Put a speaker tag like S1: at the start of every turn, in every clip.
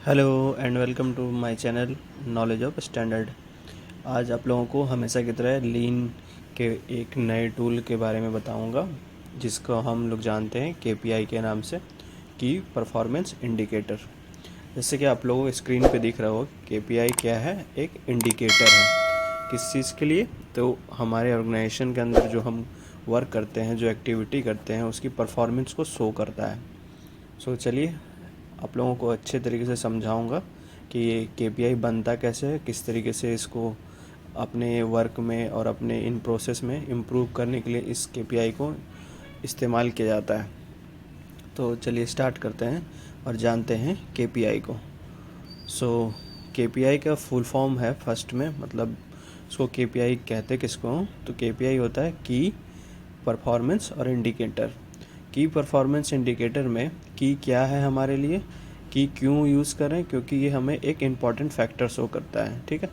S1: Hello and welcome to my channel knowledge of standard. आज आप लोगों को हमेशा की तरह लीन के एक नए टूल के बारे में बताऊंगा, जिसको हम लोग जानते हैं केपीआई के नाम से, की परफॉर्मेंस इंडिकेटर। जैसे कि आप लोगों को स्क्रीन पे दिख रहा हो, केपीआई क्या है? एक इंडिकेटर है। किस चीज़ के लिए? तो हमारे ऑर्गेनाइजेशन के अंदर जो हम वर्क करते हैं, जो एक्टिविटी करते हैं, उसकी परफॉर्मेंस को शो करता है। सो चलिए आप लोगों को अच्छे तरीके से समझाऊंगा कि ये केपीआई बनता कैसे है, किस तरीके से इसको अपने वर्क में और अपने इन प्रोसेस में इम्प्रूव करने के लिए इस केपीआई को इस्तेमाल किया जाता है। तो चलिए स्टार्ट करते हैं और जानते हैं केपीआई को। सो केपीआई का फुल फॉर्म है, फर्स्ट में मतलब इसको केपीआई कहते किसको? तो केपीआई होता है की परफॉर्मेंस और इंडिकेटर। की परफॉर्मेंस इंडिकेटर में की क्या है हमारे लिए, की क्यों यूज़ करें? क्योंकि ये हमें एक इम्पॉर्टेंट फैक्टर शो करता है। ठीक है,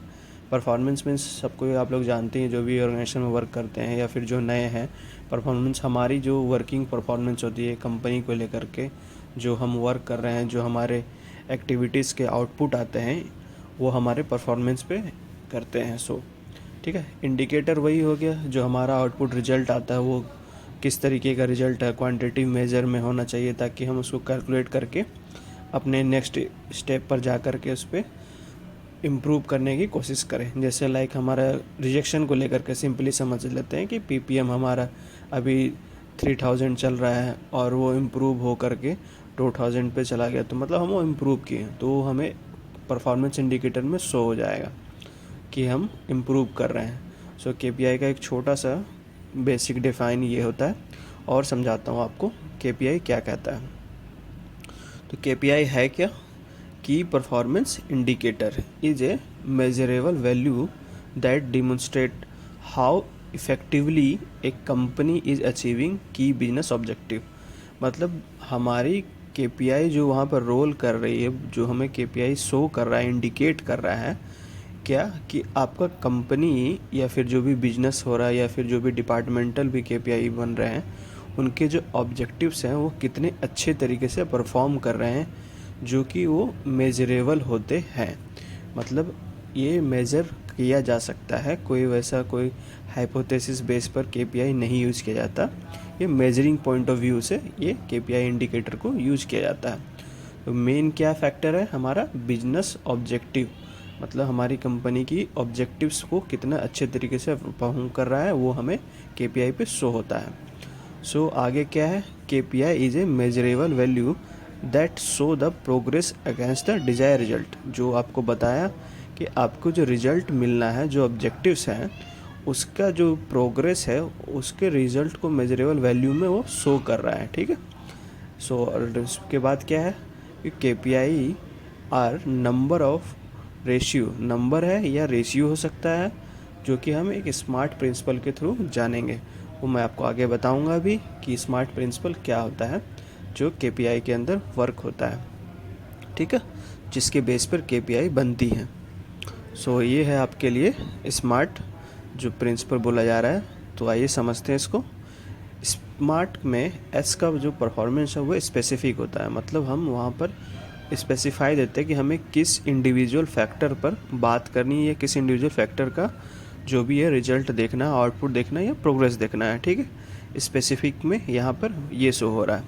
S1: परफॉर्मेंस मीन्स सबको आप लोग जानते हैं, जो भी ऑर्गेनाइजेशन में वर्क करते हैं या फिर जो नए हैं। परफॉर्मेंस हमारी जो वर्किंग परफॉर्मेंस होती है कंपनी को लेकर के, जो हम वर्क कर रहे हैं, जो हमारे एक्टिविटीज़ के आउटपुट आते हैं, वो हमारे परफॉर्मेंस पे करते हैं। सो ठीक है, इंडिकेटर वही हो गया जो हमारा आउटपुट रिजल्ट आता है, वो किस तरीके का रिजल्ट है, क्वांटिटी मेजर में होना चाहिए, ताकि हम उसको कैलकुलेट करके अपने नेक्स्ट स्टेप पर जा कर के उस पर इम्प्रूव करने की कोशिश करें। जैसे लाइक हमारा रिजेक्शन को लेकर के सिंपली समझ लेते हैं कि पीपीएम हमारा अभी 3000 चल रहा है और वो इम्प्रूव हो करके 2000 पे चला गया, तो मतलब हम वो इम्प्रूव किए, तो हमें परफॉर्मेंस इंडिकेटर में शो हो जाएगा कि हम इम्प्रूव कर रहे हैं। सो केपीआई का एक छोटा सा बेसिक डिफाइन ये होता है, और समझाता हूँ आपको केपीआई क्या कहता है। तो केपीआई है क्या? की performance indicator is a measurable value that demonstrate how effectively A company is achieving की बिजनेस ऑब्जेक्टिव। मतलब हमारी केपीआई जो वहाँ पर रोल कर रही है, जो हमें केपीआई शो कर रहा है, इंडिकेट कर रहा है क्या, कि आपका कंपनी या फिर जो भी बिजनेस हो रहा है या फिर जो भी डिपार्टमेंटल भी केपीआई बन रहे हैं, उनके जो ऑब्जेक्टिव्स हैं वो कितने अच्छे तरीके से परफॉर्म कर रहे हैं, जो कि वो मेजरेबल होते हैं। मतलब ये मेज़र किया जा सकता है, कोई वैसा कोई हाइपोथेसिस बेस पर केपीआई नहीं यूज़ किया जाता। ये मेजरिंग पॉइंट ऑफ व्यू से ये केपीआई इंडिकेटर को यूज़ किया जाता है। तो मेन क्या फैक्टर है? हमारा बिजनेस ऑब्जेक्टिव, मतलब हमारी कंपनी की ऑब्जेक्टिव्स को कितना अच्छे तरीके से परफॉर्म कर रहा है, वो हमें केपीआई पे शो होता है। सो आगे क्या है? KPI is a measurable value that show the progress against the desire result. जो आपको बताया कि आपको जो रिजल्ट मिलना है, जो ऑब्जेक्टिव्स हैं, उसका जो प्रोग्रेस है, उसके रिजल्ट को मेजरेबल वैल्यू में वो शो कर रहा है। ठीक है, सो और उसके बाद क्या है कि KPI are number of ratio, number है या रेशियो हो सकता है, जो कि हम एक स्मार्ट प्रिंसिपल के थ्रू जानेंगे। वो मैं आपको आगे बताऊंगा अभी कि स्मार्ट प्रिंसिपल क्या होता है, जो केपीआई के अंदर वर्क होता है। ठीक है, जिसके बेस पर केपीआई बनती है। सो ये है आपके लिए स्मार्ट जो प्रिंसिपल बोला जा रहा है। तो आइए समझते हैं इसको। स्मार्ट में एस का जो परफॉर्मेंस है वो स्पेसिफिक होता है, मतलब हम वहाँ पर स्पेसिफाई देते हैं कि हमें किस इंडिविजुअल फैक्टर पर बात करनी है, या किस इंडिविजुअल फैक्टर का जो भी है रिजल्ट देखना है, आउटपुट देखना है या प्रोग्रेस देखना है। ठीक है, स्पेसिफिक में यहाँ पर ये शो हो रहा है।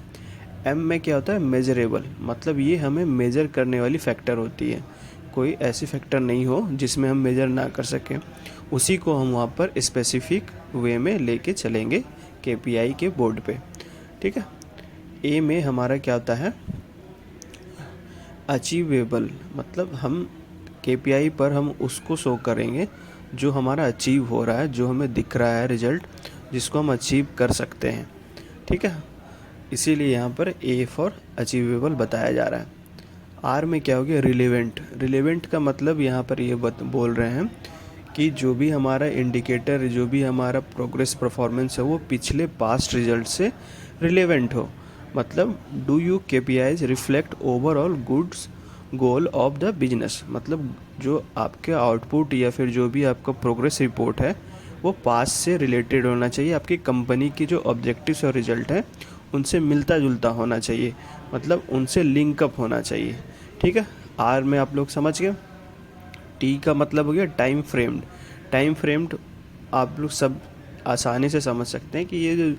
S1: एम में क्या होता है? मेजरेबल, मतलब ये हमें मेजर करने वाली फैक्टर होती है। कोई ऐसी फैक्टर नहीं हो जिसमें हम मेजर ना कर सकें, उसी को हम वहाँ पर स्पेसिफिक वे में लेके चलेंगे केपीआई के बोर्ड पे। ठीक है, ए में हमारा क्या होता है? अचीवेबल, मतलब हम केपीआई पर हम उसको शो करेंगे जो हमारा अचीव हो रहा है, जो हमें दिख रहा है रिजल्ट, जिसको हम अचीव कर सकते हैं। ठीक है, इसीलिए यहाँ पर ए फॉर अचीवेबल बताया जा रहा है। आर में क्या हो गया? रिलेवेंट। रिलेवेंट का मतलब यहाँ पर ये बोल रहे हैं कि जो भी हमारा इंडिकेटर, जो भी हमारा प्रोग्रेस परफॉर्मेंस है, वो पिछले पास्ट रिजल्ट से रिलेवेंट हो। मतलब do you KPIs reflect overall goods goal of the business, मतलब जो आपके आउटपुट या फिर जो भी आपका प्रोग्रेस रिपोर्ट है, वो पास्ट से रिलेटेड होना चाहिए, आपकी कंपनी की जो ऑब्जेक्टिव्स और रिजल्ट है उनसे मिलता जुलता होना चाहिए, मतलब उनसे लिंकअप होना चाहिए। ठीक है, आर में आप लोग समझ गए। टी का मतलब हो गया टाइम फ्रेम्ड। टाइम फ्रेम्ड आप लोग सब आसानी से समझ सकते हैं कि ये जो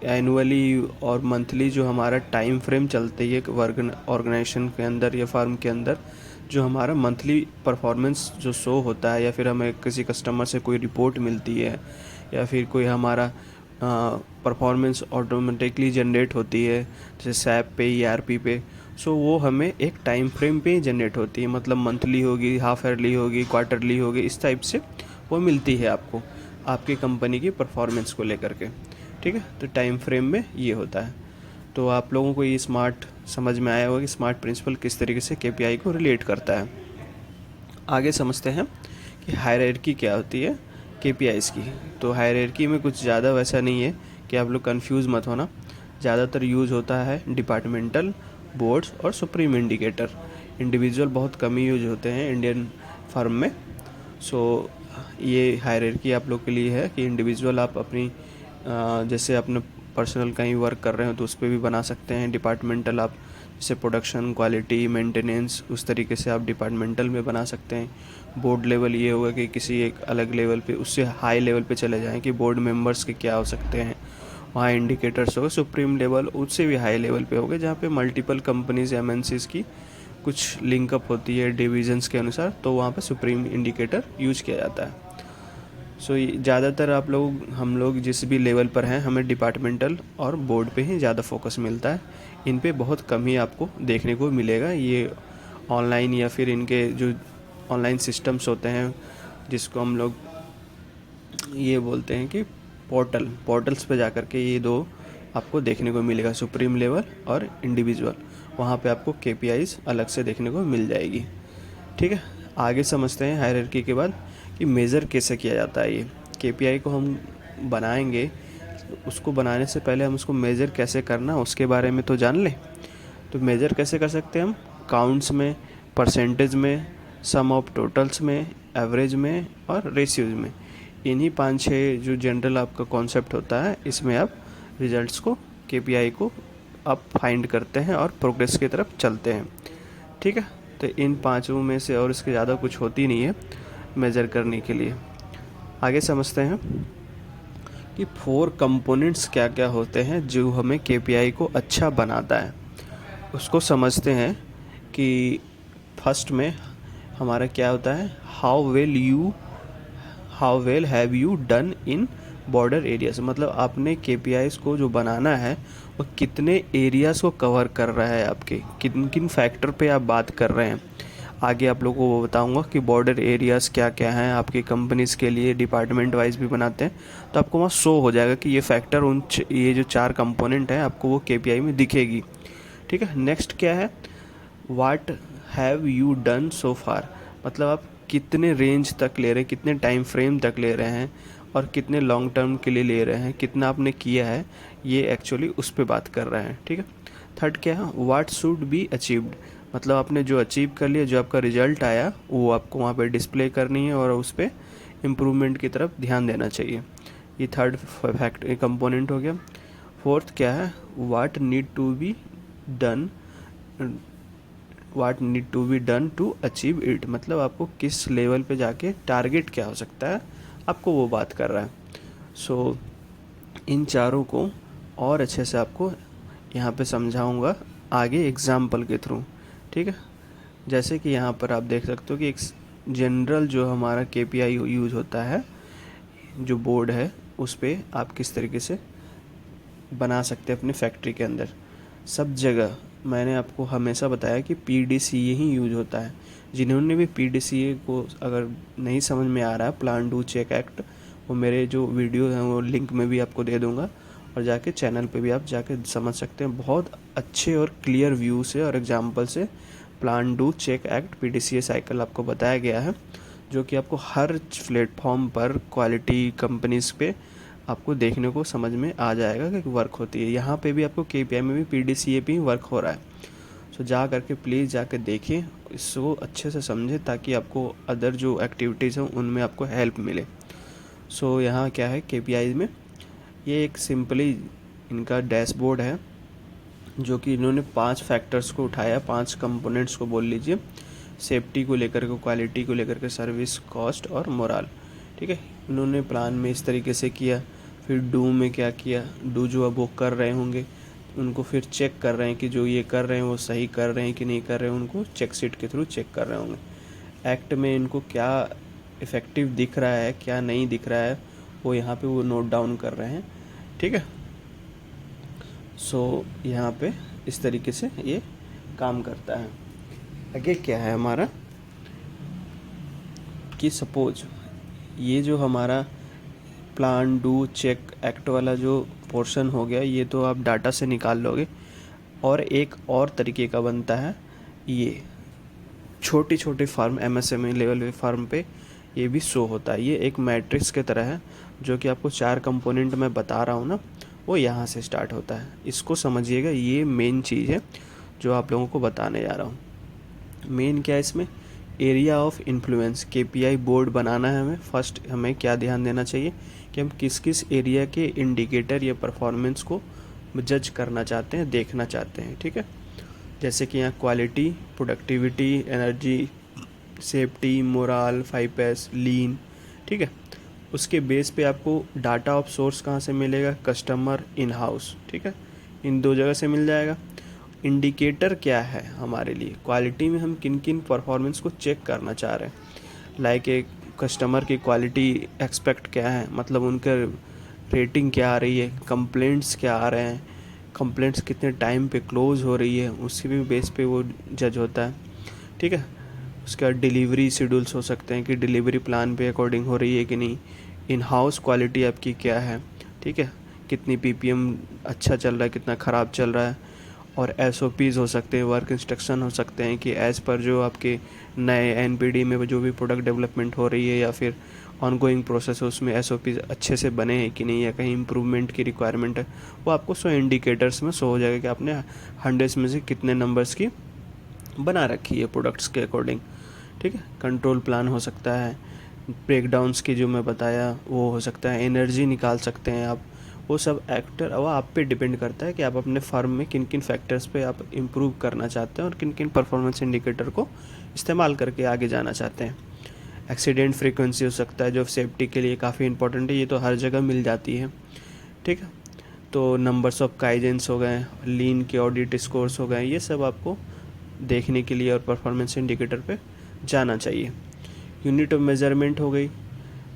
S1: एनुअली और मंथली जो हमारा टाइम फ्रेम चलती है वर्क ऑर्गेनाइजेशन के अंदर या फर्म के अंदर, जो हमारा मंथली परफॉर्मेंस जो शो होता है, या फिर हमें किसी कस्टमर से कोई रिपोर्ट मिलती है, या फिर कोई हमारा परफॉर्मेंस ऑटोमेटिकली जनरेट होती है जैसे सैप पे, ईआरपी पे, सो वो हमें एक टाइम फ्रेम पे ही जनरेट होती है। मतलब मंथली होगी, हाफ ईयरली होगी, क्वार्टरली होगी, इस टाइप से वो मिलती है आपको आपकी कंपनी की परफॉर्मेंस को लेकर के। ठीक है, तो टाइम फ्रेम में ये होता है। तो आप लोगों को ये स्मार्ट समझ में आया होगा कि स्मार्ट प्रिंसिपल किस तरीके से केपीआई को रिलेट करता है। आगे समझते हैं कि हायरार्की क्या होती है केपीआईज की। तो हायरार्की में कुछ ज़्यादा वैसा नहीं है कि आप लोग कंफ्यूज मत होना। ज़्यादातर यूज़ होता है डिपार्टमेंटल, बोर्ड्स और सुप्रीम इंडिकेटर। इंडिविजुअल बहुत कम ही यूज होते हैं इंडियन फर्म में। सो ये हायरार्की आप लोग के लिए है कि इंडिविजुअल आप अपनी जैसे अपने पर्सनल कहीं वर्क कर रहे हो तो उस पर भी बना सकते हैं। डिपार्टमेंटल आप जैसे प्रोडक्शन, क्वालिटी, मेंटेनेंस, उस तरीके से आप डिपार्टमेंटल में बना सकते हैं। बोर्ड लेवल ये होगा कि किसी एक अलग लेवल पे, उससे हाई लेवल पे चले जाएं कि बोर्ड मेंबर्स के क्या हो सकते हैं, वहाँ इंडिकेटर्स होगा। सुप्रीम लेवल उससे भी हाई लेवल पे होगा जहाँ पे मल्टीपल कंपनीज एमएनसीज की कुछ लिंकअप होती है डिविजन्स के अनुसार, तो वहाँ पे सुप्रीम इंडिकेटर यूज किया जाता है। सो ज़्यादातर आप लोग, हम लोग जिस भी लेवल पर हैं, हमें डिपार्टमेंटल और बोर्ड पे ही ज़्यादा फोकस मिलता है। इन पे बहुत कम ही आपको देखने को मिलेगा ये ऑनलाइन, या फिर इनके जो ऑनलाइन सिस्टम्स होते हैं जिसको हम लोग ये बोलते हैं कि पोर्टल्स पे जाकर के ये दो आपको देखने को मिलेगा, सुप्रीम लेवल और इंडिविजुअल। वहाँ पे आपको केपीआईज अलग से देखने को मिल जाएगी। ठीक है, आगे समझते हैं हायरार्की के बाद कि मेज़र कैसे किया जाता है। ये केपीआई को हम बनाएंगे, उसको बनाने से पहले हम उसको मेज़र कैसे करना उसके बारे में तो जान लें। तो मेज़र कैसे कर सकते हैं हम? काउंट्स में, परसेंटेज में, सम ऑफ टोटल्स में, एवरेज में और रेशियोज में। इन्हीं 5-6 जो जनरल आपका कॉन्सेप्ट होता है, इसमें आप रिजल्ट्स को, केपीआई को आप फाइंड करते हैं और प्रोग्रेस की तरफ चलते हैं। ठीक है, तो इन पांचों में से और इसके ज़्यादा कुछ होती नहीं है मेज़र करने के लिए। आगे समझते हैं कि 4 कंपोनेंट्स क्या क्या होते हैं जो हमें केपीआई को अच्छा बनाता है। उसको समझते हैं कि फर्स्ट में हमारा क्या होता है, how well have you done in border areas. मतलब आपने केपीआईज को जो बनाना है वो कितने एरियाज़ को कवर कर रहा है, आपके किन किन फैक्टर पे आप बात कर रहे हैं। आगे आप लोगों को वो बताऊंगा कि बॉर्डर एरियाज़ क्या क्या हैं आपकी कंपनीज़ के लिए, डिपार्टमेंट वाइज भी बनाते हैं, तो आपको वहाँ शो हो जाएगा कि ये फैक्टर ये जो 4 कंपोनेंट हैं आपको वो केपीआई में दिखेगी। ठीक है, नेक्स्ट क्या है, what have you done so far. मतलब आप कितने रेंज तक ले रहे हैं, कितने टाइम फ्रेम तक ले रहे हैं और कितने लॉन्ग टर्म के लिए ले रहे हैं, कितना आपने किया है, ये एक्चुअली उस पर बात कर रहे हैं। ठीक है, थर्ड क्या है, व्हाट शुड बी अचीव्ड। मतलब आपने जो अचीव कर लिया, जो आपका रिजल्ट आया, वो आपको वहाँ पे डिस्प्ले करनी है और उस पर इम्प्रूवमेंट की तरफ ध्यान देना चाहिए। ये थर्ड फैक्ट कंपोनेंट हो गया। फोर्थ क्या है, what need to be done to achieve it. मतलब आपको किस लेवल पे जाके टारगेट क्या हो सकता है, आपको वो बात कर रहा है। सो इन चारों को और अच्छे से आपको यहाँ पे समझाऊंगा आगे एग्जाम्पल के थ्रू। ठीक है, जैसे कि यहाँ पर आप देख सकते हो कि एक जनरल जो हमारा केपीआई यूज होता है, जो बोर्ड है उस पर आप किस तरीके से बना सकते हैं अपनी फैक्ट्री के अंदर। सब जगह मैंने आपको हमेशा बताया कि पीडीसीए ही यूज होता है। जिन्होंने भी पीडीसीए को अगर नहीं समझ में आ रहा है, प्लान डू चेक एक्ट, वो मेरे जो वीडियो हैं वो लिंक में भी आपको दे दूँगा और जाके चैनल पे भी आप जाके समझ सकते हैं। बहुत अच्छे और क्लियर व्यू से और एग्जांपल से plan do check act PDCA cycle आपको बताया गया है, जो कि आपको हर प्लेटफॉर्म पर क्वालिटी कंपनीज़ पे आपको देखने को समझ में आ जाएगा कि वर्क होती है। यहाँ पे भी आपको केपीआई में भी पीडीसीए पे ही वर्क हो रहा है। सो जा करके प्लीज़ जाकर देखें, इसको अच्छे से समझें ताकि आपको अदर जो एक्टिविटीज़ हैं उनमें आपको हेल्प मिले। सो यहाँ क्या है केपीआई में, ये एक सिंपली इनका डैशबोर्ड है जो कि इन्होंने 5 फैक्टर्स को उठाया, 5 कंपोनेंट्स को बोल लीजिए, सेफ्टी को लेकर के, क्वालिटी को लेकर के, सर्विस, कॉस्ट और मोरल। ठीक है, उन्होंने प्लान में इस तरीके से किया। फिर डू में क्या किया, डू जो अब वो कर रहे होंगे उनको फिर चेक कर रहे हैं कि जो ये कर रहे हैं वो सही कर रहे हैं कि नहीं कर रहे हैं, उनको चेक शीट के थ्रू चेक कर रहे होंगे। एक्ट में इनको क्या इफ़ेक्टिव दिख रहा है, क्या नहीं दिख रहा है, वो यहाँ पे वो नोट डाउन कर रहे हैं। ठीक है, सो यहाँ पे इस तरीके से ये काम करता है। आगे क्या है हमारा कि सपोज ये जो हमारा प्लान, डू, चेक, एक्ट वाला जो पोर्शन हो गया, ये तो आप डाटा से निकाल लोगे। और एक और तरीके का बनता है, ये छोटी छोटी फार्म, एमएसएमई लेवल पे फार्म पे ये भी शो होता है। ये एक मैट्रिक्स के तरह है, जो कि आपको 4 कंपोनेंट मैं बता रहा हूँ ना, वो यहाँ से स्टार्ट होता है। इसको समझिएगा, ये मेन चीज़ है जो आप लोगों को बताने जा रहा हूँ। मेन क्या है इसमें, area of influence. KPI board बनाना है हमें। फर्स्ट हमें क्या ध्यान देना चाहिए कि हम किस किस एरिया के इंडिकेटर या परफॉर्मेंस को जज करना चाहते हैं, देखना चाहते हैं। ठीक है, जैसे कि यहाँ quality, productivity, energy, safety, moral, 5S, लीन। ठीक है, उसके बेस पे आपको डाटा ऑफ सोर्स कहाँ से मिलेगा, कस्टमर, इन हाउस। ठीक है, इन 2 जगह से मिल जाएगा। इंडिकेटर क्या है हमारे लिए, क्वालिटी में हम किन किन परफॉर्मेंस को चेक करना चाह रहे हैं। लाइक एक कस्टमर की क्वालिटी एक्सपेक्ट क्या है, मतलब उनका रेटिंग क्या आ रही है, कंप्लेंट्स क्या आ रहे हैं, कंप्लेंट्स कितने टाइम पे क्लोज हो रही है, उसके भी बेस पे वो जज होता है। ठीक है, उसके बाद डिलीवरी शेड्यूल्स हो सकते हैं कि डिलीवरी प्लान पे अकॉर्डिंग हो रही है कि नहीं। इन हाउस क्वालिटी आपकी क्या है, ठीक है, कितनी पीपीएम अच्छा चल रहा है, कितना ख़राब चल रहा है। और एसओपीज़ हो सकते हैं, वर्क इंस्ट्रक्शन हो सकते हैं कि एज़ पर जो आपके नए एनपीडी में जो भी प्रोडक्ट डेवलपमेंट हो रही है या फिर ऑनगोइंग प्रोसेस है, उसमें एसओपीज़ अच्छे से बने हैं कि नहीं, या कहीं इम्प्रूवमेंट की रिक्वायरमेंट है, वो आपको 100 इंडिकेटर्स में शो हो जाएगा कि आपने 100 में से कितने नंबर्स की बना रखी है प्रोडक्ट्स के अकॉर्डिंग। ठीक है, कंट्रोल प्लान हो सकता है, ब्रेकडाउन्स की जो मैं बताया वो हो सकता है, एनर्जी निकाल सकते हैं आप। वो सब एक्टर वो आप पे डिपेंड करता है कि आप अपने फर्म में किन किन फैक्टर्स पे आप इम्प्रूव करना चाहते हैं और किन किन परफॉर्मेंस इंडिकेटर को इस्तेमाल करके आगे जाना चाहते हैं। एक्सीडेंट फ्रीक्वेंसी हो सकता है, जो सेफ्टी के लिए काफ़ी इंपॉर्टेंट है, ये तो हर जगह मिल जाती है। ठीक है, तो नंबर्स ऑफ काइजेंस हो गए, लीन के ऑडिट स्कोर्स हो गए, ये सब आपको देखने के लिए और परफॉर्मेंस इंडिकेटर पे जाना चाहिए। यूनिट ऑफ मेजरमेंट हो गई।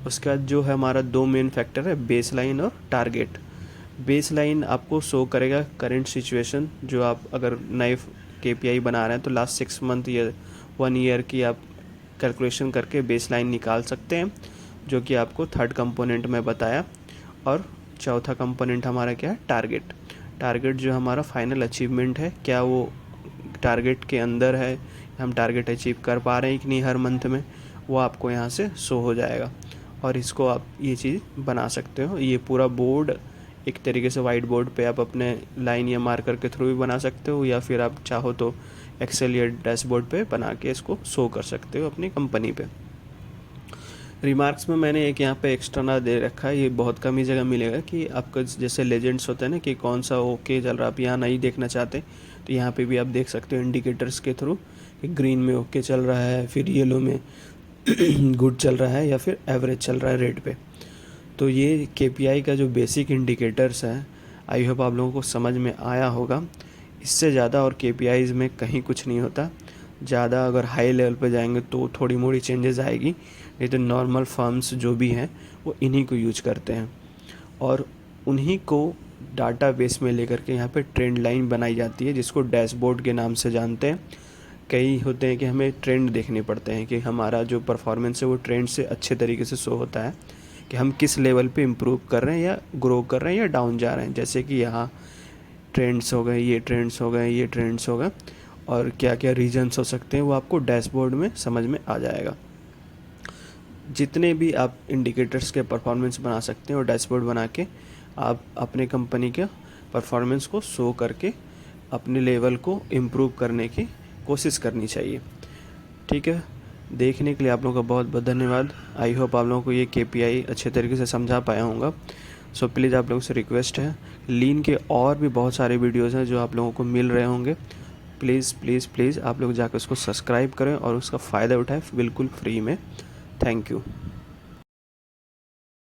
S1: उसके बाद जो है हमारा 2 मेन फैक्टर है, बेस लाइन और टारगेट। बेस लाइन आपको शो करेगा करंट सिचुएशन, जो आप अगर नए केपीआई बना रहे हैं तो लास्ट 6 मंथ या 1 ईयर की आप कैलकुलेशन करके बेस लाइन निकाल सकते हैं, जो कि आपको 3rd कंपोनेंट में बताया। और चौथा कंपोनेंट हमारा क्या है, टारगेट। टारगेट जो हमारा फाइनल अचीवमेंट है, क्या वो टारगेट के अंदर है, हम टारगेट अचीव कर पा रहे हैं कि नहीं हर मंथ में, वो आपको यहाँ से शो हो जाएगा। और इसको आप ये चीज़ बना सकते हो। ये पूरा बोर्ड एक तरीके से वाइट बोर्ड पे आप अपने लाइन या मार्कर के थ्रू भी बना सकते हो, या फिर आप चाहो तो एक्सेल या डैशबोर्ड पे बना के इसको शो कर सकते हो अपनी कंपनी पे। रिमार्क्स में मैंने एक यहाँ पे एक्स्ट्रा दे रखा है, ये बहुत कम ही जगह मिलेगा, कि आपका जैसे लेजेंड्स होते हैं ना कि कौन सा ओके चल रहा है, आप यहाँ नहीं देखना चाहते तो यहाँ पे भी आप देख सकते हो इंडिकेटर्स के थ्रू कि ग्रीन में ओके चल रहा है, फिर येलो में गुड चल रहा है, या फिर एवरेज चल रहा है रेड पे। तो ये केपीआई का जो बेसिक इंडिकेटर्स हैं, आई होप आप लोगों को समझ में आया होगा। इससे ज़्यादा और केपीआईज़ में कहीं कुछ नहीं होता। ज़्यादा अगर हाई लेवल पे जाएंगे तो थोड़ी मोड़ी चेंजेस आएगी, नहीं तो नॉर्मल फर्म्स जो भी हैं वो इन्हीं को यूज करते हैं, और उन्हीं को डाटा बेस में लेकर के यहाँ पे ट्रेंड लाइन बनाई जाती है, जिसको डैशबोर्ड के नाम से जानते हैं। कई होते हैं कि हमें ट्रेंड देखने पड़ते हैं कि हमारा जो परफॉर्मेंस है वो ट्रेंड से अच्छे तरीके से शो होता है कि हम किस लेवल पे इम्प्रूव कर रहे हैं या ग्रो कर रहे हैं या डाउन जा रहे हैं। जैसे कि यहाँ ट्रेंड्स हो गए, ये ट्रेंड्स हो गए, ये ट्रेंड्स हो गए, और क्या क्या रीजन्स हो सकते हैं वो आपको डैशबोर्ड में समझ में आ जाएगा। जितने भी आप इंडिकेटर्स के परफॉर्मेंस बना सकते हैं और डैशबोर्ड बना के आप अपने कंपनी के परफॉर्मेंस को शो करके अपने लेवल को इम्प्रूव करने की कोशिश करनी चाहिए। ठीक है, देखने के लिए आप लोगों का बहुत बहुत धन्यवाद। आई होप आप लोगों को ये केपीआई अच्छे तरीके से समझा पाया होगा। सो प्लीज़ आप लोगों से रिक्वेस्ट है, लीन के और भी बहुत सारे वीडियोज़ हैं जो आप लोगों को मिल रहे होंगे, प्लीज़ प्लीज़ प्लीज़ आप लोग जाकर उसको सब्सक्राइब करें और उसका फ़ायदा उठाएं बिल्कुल फ्री में। Thank you.